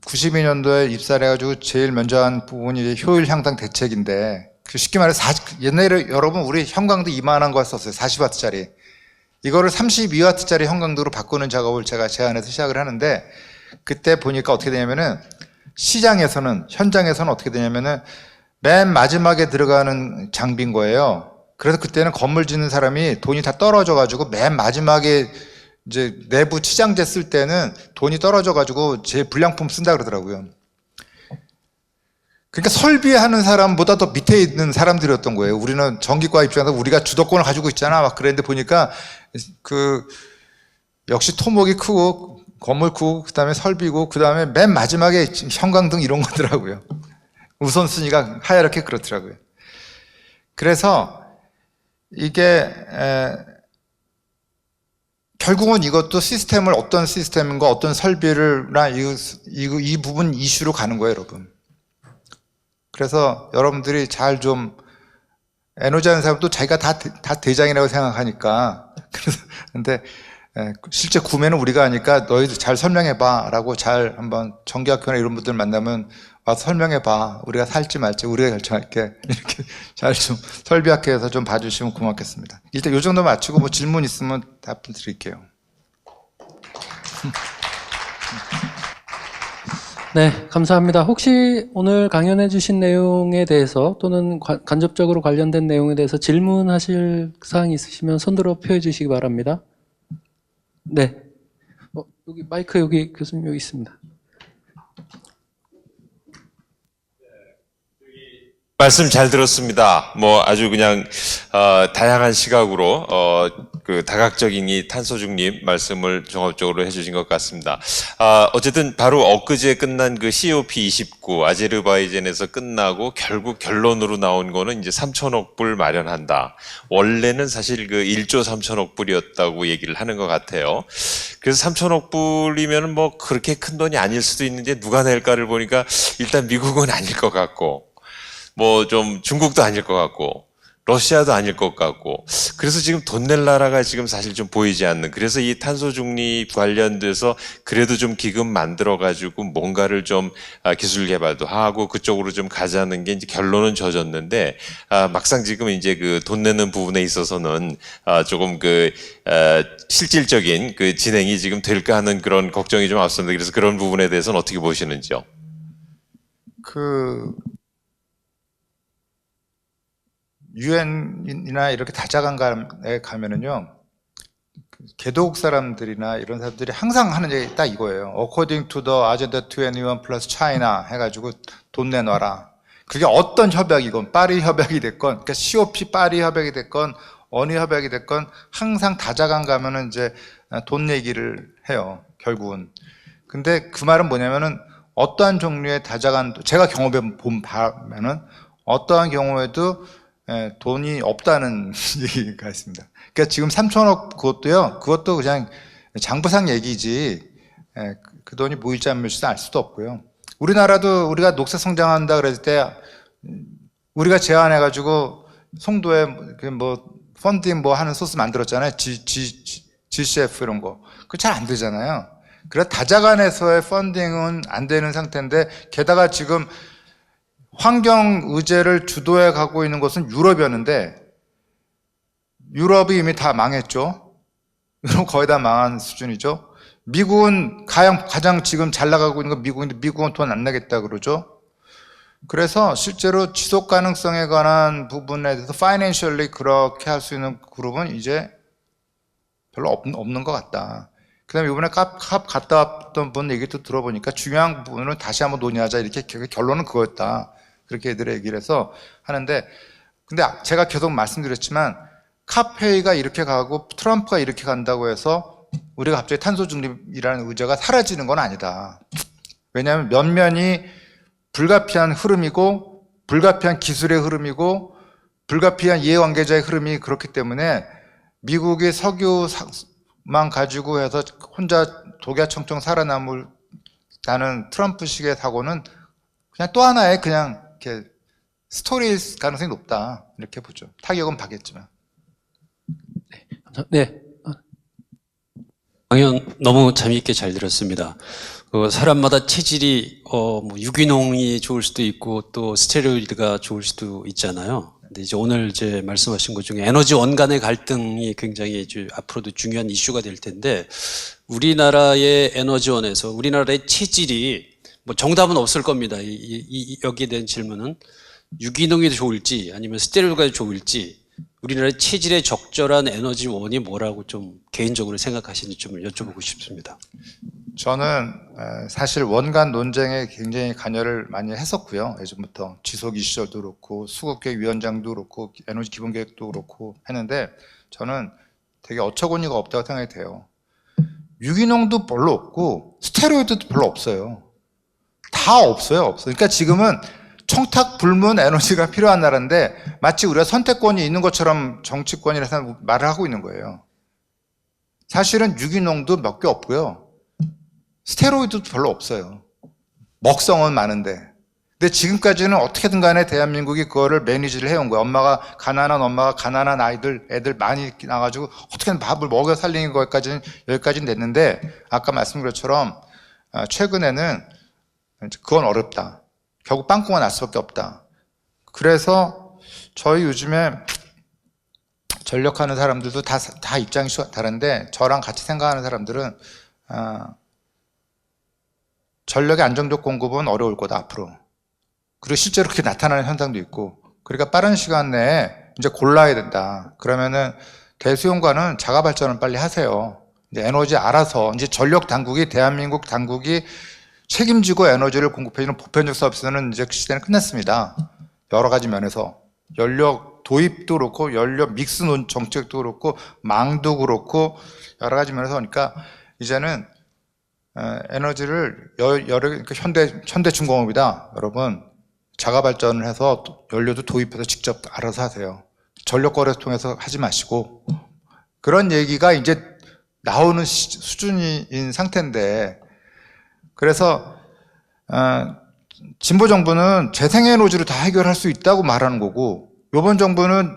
92년도에 입사를 해가지고 제일 먼저 한 부분이 효율 향상 대책인데, 쉽게 말해서 옛날에 여러분 우리 형광등 이만한 거 썼어요. 40W짜리. 이거를 32W짜리 형광등으로 바꾸는 작업을 제가 제안해서 시작을 하는데, 그때 보니까 어떻게 되냐면은 현장에서는 어떻게 되냐면은 맨 마지막에 들어가는 장비인 거예요. 그래서 그때는 건물 짓는 사람이 돈이 다 떨어져가지고 맨 마지막에 이제 내부 치장제 쓸 때는 돈이 떨어져가지고 제 불량품 쓴다 그러더라고요. 그러니까 설비하는 사람보다 더 밑에 있는 사람들이었던 거예요. 우리는 전기과 입장에서 우리가 주도권을 가지고 있잖아 막 그랬는데 보니까 역시 토목이 크고 건물 크고 그다음에 설비고 그다음에 맨 마지막에 형광등 이런 거더라고요. 우선순위가 하얗게 그렇더라고요. 그래서 이게 결국은 이것도 시스템을 어떤 시스템과 어떤 설비를나 이 부분 이슈로 가는 거예요, 여러분. 그래서 여러분들이 잘 좀 에너지 하는 사람도 자기가 다 대장이라고 생각하니까 근데 실제 구매는 우리가 하니까 너희들 잘 설명해봐 라고 잘 한번 정기학교나 이런 분들 만나면 와서 설명해봐. 우리가 살지 말지 우리가 결정할게. 이렇게 잘 좀 설비학회에서 좀 봐주시면 고맙겠습니다. 일단 이 정도 마치고 뭐 질문 있으면 답변 드릴게요. 네, 감사합니다. 혹시 오늘 강연해 주신 내용에 대해서 또는 간접적으로 관련된 내용에 대해서 질문하실 사항이 있으시면 손들어 표해 주시기 바랍니다. 네. 여기 마이크 여기 교수님 여기 있습니다. 말씀 잘 들었습니다. 뭐 아주 그냥 다양한 시각으로 그 다각적인 이 탄소 중립 말씀을 종합적으로 해주신 것 같습니다. 어쨌든 바로 엊그제 끝난 그 COP29 아제르바이잔에서 끝나고 결국 결론으로 나온 거는 이제 3천억 불 마련한다. 원래는 사실 그 1조 3천억 불이었다고 얘기를 하는 것 같아요. 그래서 3천억 불이면은 뭐 그렇게 큰 돈이 아닐 수도 있는데 누가 낼까를 보니까 일단 미국은 아닐 것 같고. 뭐 좀 중국도 아닐 것 같고 러시아도 아닐 것 같고 그래서 지금 돈 낼 나라가 지금 사실 좀 보이지 않는, 그래서 이 탄소 중립 관련돼서 그래도 좀 기금 만들어 가지고 뭔가를 좀 기술 개발도 하고 그쪽으로 좀 가자는 게 이제 결론은 져졌는데 막상 지금 이제 그 돈 내는 부분에 있어서는 조금 그 실질적인 그 진행이 지금 될까 하는 그런 걱정이 좀 앞섭니다. 그래서 그런 부분에 대해서는 어떻게 보시는지요? 유엔이나 이렇게 다자간에 가면은요, 개도국 사람들이나 이런 사람들이 항상 하는 얘기 딱 이거예요. According to the Agenda 21 plus China 해가지고 돈 내놔라. 그게 어떤 협약이건 파리 협약이 됐건, 그러니까 COP 파리 협약이 됐건 어느 협약이 됐건 항상 다자간 가면은 이제 돈 얘기를 해요. 결국은. 근데 그 말은 뭐냐면은 어떠한 종류의 다자간, 제가 경험해 본 바면은 어떠한 경우에도 돈이 없다는 얘기가 있습니다. 그러니까 지금 3천억 그것도 그냥 장부상 얘기지 그 돈이 모일지 안 모일지 알 수도 없고요. 우리나라도 우리가 녹색 성장한다 그랬을 때 우리가 제안해가지고 송도에 뭐 펀딩 뭐 하는 소스 만들었잖아요. GCF 이런 거. 그거 잘 안 되잖아요. 그래서 다자간에서의 펀딩은 안 되는 상태인데 게다가 지금 환경 의제를 주도해 가고 있는 것은 유럽이었는데 유럽이 이미 다 망했죠. 유럽 거의 다 망한 수준이죠. 미국은 가장 지금 잘 나가고 있는 건 미국인데 미국은 돈 안 내겠다 그러죠. 그래서 실제로 지속 가능성에 관한 부분에 대해서 파이낸셜리 그렇게 할 수 있는 그룹은 이제 별로 없는 것 같다. 그 다음에 이번에 캅 갔다 왔던 분 얘기도 들어보니까 중요한 부분은 다시 한번 논의하자 이렇게 결론은 그거였다. 그렇게 애들이 얘기를 해서 하는데 근데 제가 계속 말씀드렸지만 캅 회의가 이렇게 가고 트럼프가 이렇게 간다고 해서 우리가 갑자기 탄소 중립이라는 의제가 사라지는 건 아니다. 왜냐하면 면면이 불가피한 흐름이고 불가피한 기술의 흐름이고 불가피한 이해관계자의 흐름이 그렇기 때문에 미국이 석유만 가지고 해서 혼자 독야청청 살아남을 다는 트럼프식의 사고는 그냥 또 하나의 그냥 이렇게 스토리일 가능성이 높다 이렇게 보죠. 타격은 받겠지만. 네. 강연 너무 재미있게 잘 들었습니다. 사람마다 체질이 뭐 유기농이 좋을 수도 있고 또 스테로이드가 좋을 수도 있잖아요. 근데 이제 오늘 이제 말씀하신 것 중에 에너지 원간의 갈등이 굉장히 앞으로도 중요한 이슈가 될 텐데 우리나라의 에너지원에서 우리나라의 체질이 뭐 정답은 없을 겁니다. 여기에 대한 질문은 유기농이 좋을지 아니면 스테로이드가 좋을지 우리나라의 체질에 적절한 에너지원이 뭐라고 좀 개인적으로 생각하시는지 좀 여쭤보고 싶습니다. 저는 사실 원간 논쟁에 굉장히 관여를 많이 했었고요. 예전부터 지속 이슈도 그렇고 수국계획 위원장도 그렇고 에너지 기본계획도 그렇고 했는데 저는 되게 어처구니가 없다고 생각이 돼요. 유기농도 별로 없고 스테로이드도 별로 없어요. 다 없어요. 그러니까 지금은 청탁불문 에너지가 필요한 나라인데 마치 우리가 선택권이 있는 것처럼 정치권이라서 말을 하고 있는 거예요. 사실은 유기농도 몇 개 없고요. 스테로이드도 별로 없어요. 먹성은 많은데. 근데 지금까지는 어떻게든 간에 대한민국이 그거를 매니지를 해온 거예요. 가난한 엄마가 가난한 애들 많이 나가지고 어떻게든 밥을 먹여 살리는 것까지는 여기까지는 됐는데 아까 말씀드린 것처럼 최근에는 그건 어렵다. 결국 빵꾸가 날 수밖에 없다. 그래서 저희 요즘에 전력하는 사람들도 다 입장이 다른데 저랑 같이 생각하는 사람들은 전력의 안정적 공급은 어려울 거다 앞으로. 그리고 실제로 그렇게 나타나는 현상도 있고 그러니까 빠른 시간 내에 이제 골라야 된다. 그러면은 대수용과는 자가 발전을 빨리 하세요. 이제 에너지 알아서 이제 전력 당국이 대한민국 당국이 책임지고 에너지를 공급해주는 보편적 서비스는 이제 그 시대는 끝났습니다. 여러 가지 면에서 연력 도입도 그렇고 연력 믹스 정책도 그렇고 망도 그렇고 여러 가지 면에서 그러니까 이제는 에너지를 그러니까 현대중공업이다. 여러분 자가 발전을 해서 연료도 도입해서 직접 알아서 하세요. 전력 거래소 통해서 하지 마시고 그런 얘기가 이제 나오는 수준인 상태인데 그래서 진보 정부는 재생에너지로 다 해결할 수 있다고 말하는 거고 이번 정부는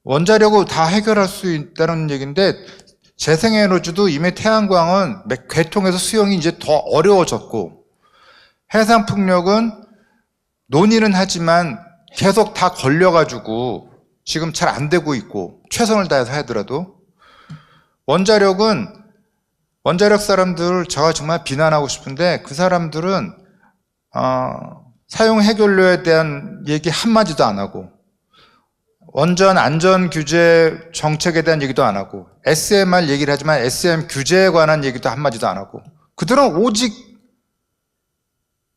원자력으로 다 해결할 수 있다는 얘기인데 재생에너지도 이미 태양광은 개통해서 수용이 이제 더 어려워졌고 해상풍력은 논의는 하지만 계속 다 걸려가지고 지금 잘 안 되고 있고 최선을 다해서 하더라도 원자력 사람들 제가 정말 비난하고 싶은데 그 사람들은 사용 해결료에 대한 얘기 한마디도 안 하고 원전 안전 규제 정책에 대한 얘기도 안 하고 SMR 얘기를 하지만 SM 규제에 관한 얘기도 한마디도 안 하고 그들은 오직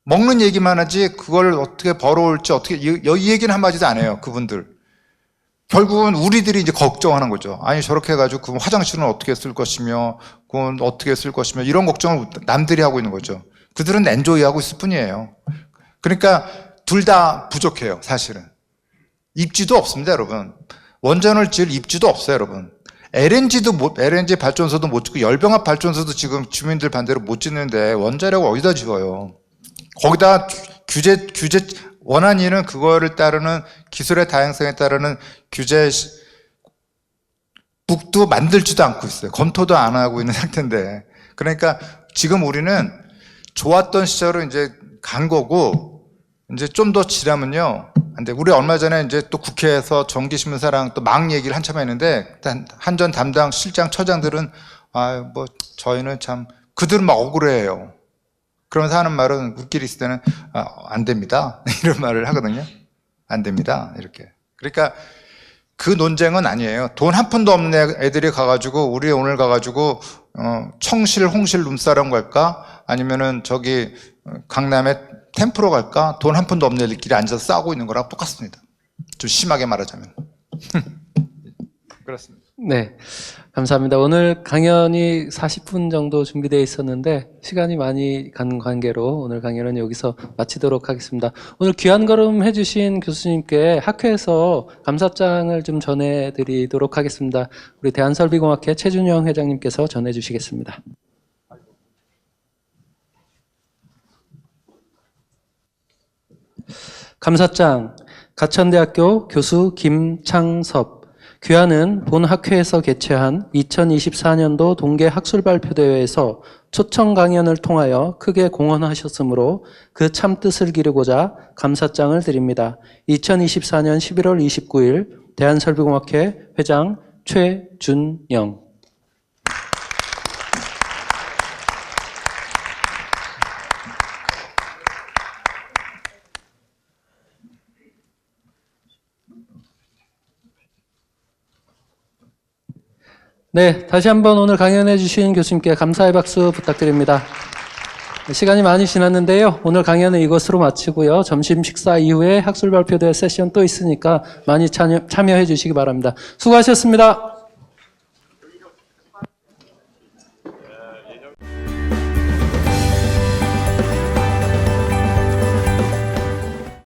먹는 얘기만 하지 그걸 어떻게 벌어올지 어떻게 이 얘기는 한마디도 안 해요. 그분들 결국은 우리들이 이제 걱정하는 거죠. 아니 저렇게 해가지고 그 화장실은 어떻게 쓸 것이며 그건 어떻게 쓸 것이며 이런 걱정을 남들이 하고 있는 거죠. 그들은 엔조이하고 있을 뿐이에요. 그러니까 둘 다 부족해요. 사실은 입지도 없습니다, 여러분. 원전을 지을 입지도 없어요, 여러분. LNG 발전소도 못 짓고 열병합 발전소도 지금 주민들 반대로 못 짓는데 원자력을 어디다 지어요? 거기다 규제 원안위는 그거를 따르는 기술의 다양성에 따르는 규제 북도 만들지도 않고 있어요. 검토도 안 하고 있는 상태인데. 그러니까 지금 우리는 좋았던 시절로 이제 간 거고, 이제 좀 더 지나면요. 안 돼. 우리 얼마 전에 이제 또 국회에서 정기신문사랑 또 막 얘기를 한참 했는데, 한전 담당 실장 처장들은, 뭐, 저희는 참, 그들은 막 억울해해요. 그러면서 하는 말은 우리끼리 있을 때는, 안 됩니다. 이런 말을 하거든요. 안 됩니다. 이렇게. 그러니까 그 논쟁은 아니에요. 돈 한 푼도 없는 애들이 가가지고, 우리 오늘 가가지고, 청실, 홍실 룸사롱 갈까? 아니면은 저기, 강남에 템프로 갈까? 돈 한 푼도 없는 애들끼리 앉아서 싸우고 있는 거랑 똑같습니다. 좀 심하게 말하자면. 그렇습니다. 네, 감사합니다. 오늘 강연이 40분 정도 준비되어 있었는데 시간이 많이 간 관계로 오늘 강연은 여기서 마치도록 하겠습니다. 오늘 귀한 걸음 해주신 교수님께 학회에서 감사장을 좀 전해드리도록 하겠습니다. 우리 대한설비공학회 최준영 회장님께서 전해주시겠습니다. 감사장, 가천대학교 교수 김창섭. 귀하는 본 학회에서 개최한 2024년도 동계 학술발표대회에서 초청 강연을 통하여 크게 공헌하셨으므로 그 참뜻을 기르고자 감사장을 드립니다. 2024년 11월 29일 대한설비공학회 회장 최준영. 네, 다시 한번 오늘 강연해 주신 교수님께 감사의 박수 부탁드립니다. 시간이 많이 지났는데요. 오늘 강연은 이것으로 마치고요. 점심 식사 이후에 학술발표대 세션 또 있으니까 많이 참여해 주시기 바랍니다. 수고하셨습니다.